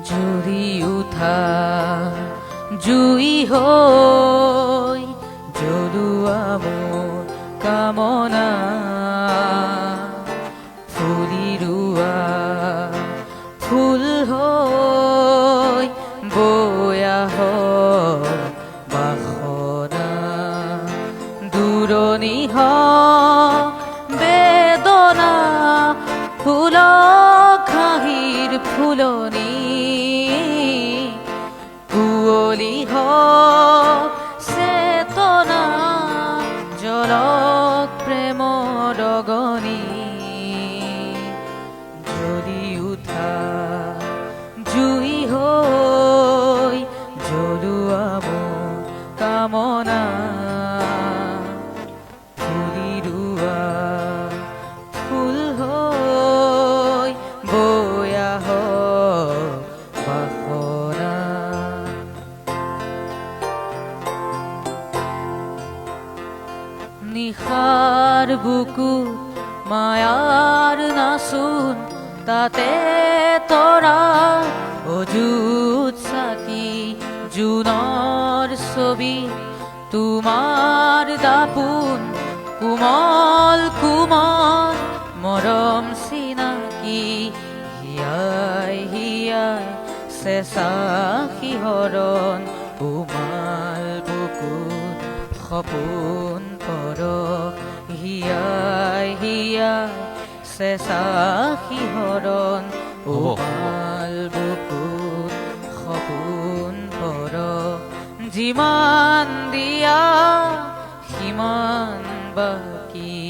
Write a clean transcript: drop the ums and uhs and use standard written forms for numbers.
জ্বলি উঠা জুই হৈ জ্বলোৱা মোৰ কামনা ফুলি ৰোৱা ফুল হৈ বৈ আহক বাসনা দূৰণি হওক বেদনা ফুলক হাঁহিৰ ফুলনি কুঁৱলী হওক চেতনা জলক প্ৰেমৰ অগনি জ্বলি উঠা জুই হৈ জ্বলোৱা মোৰ কামনা ফুলি ৰোৱা ফুল হৈ বৈ আহক বাসনা নিশাৰ বুকুত মায়াৰ নাচোন তাতে তৰা অযুত চাকি জোনৰ ছবি তোমাৰ দাপোন কোমল কোমল মৰম চিনাকি হিয়াই হিয়াই চেঁচা শিহৰণ উমাল বুকুত সপোন পৰ হিয়াই হিয়াই চেঁচা শিহৰণ উমাল বুকুত সপোন পৰ যিমান দিয়া সিমান বাকী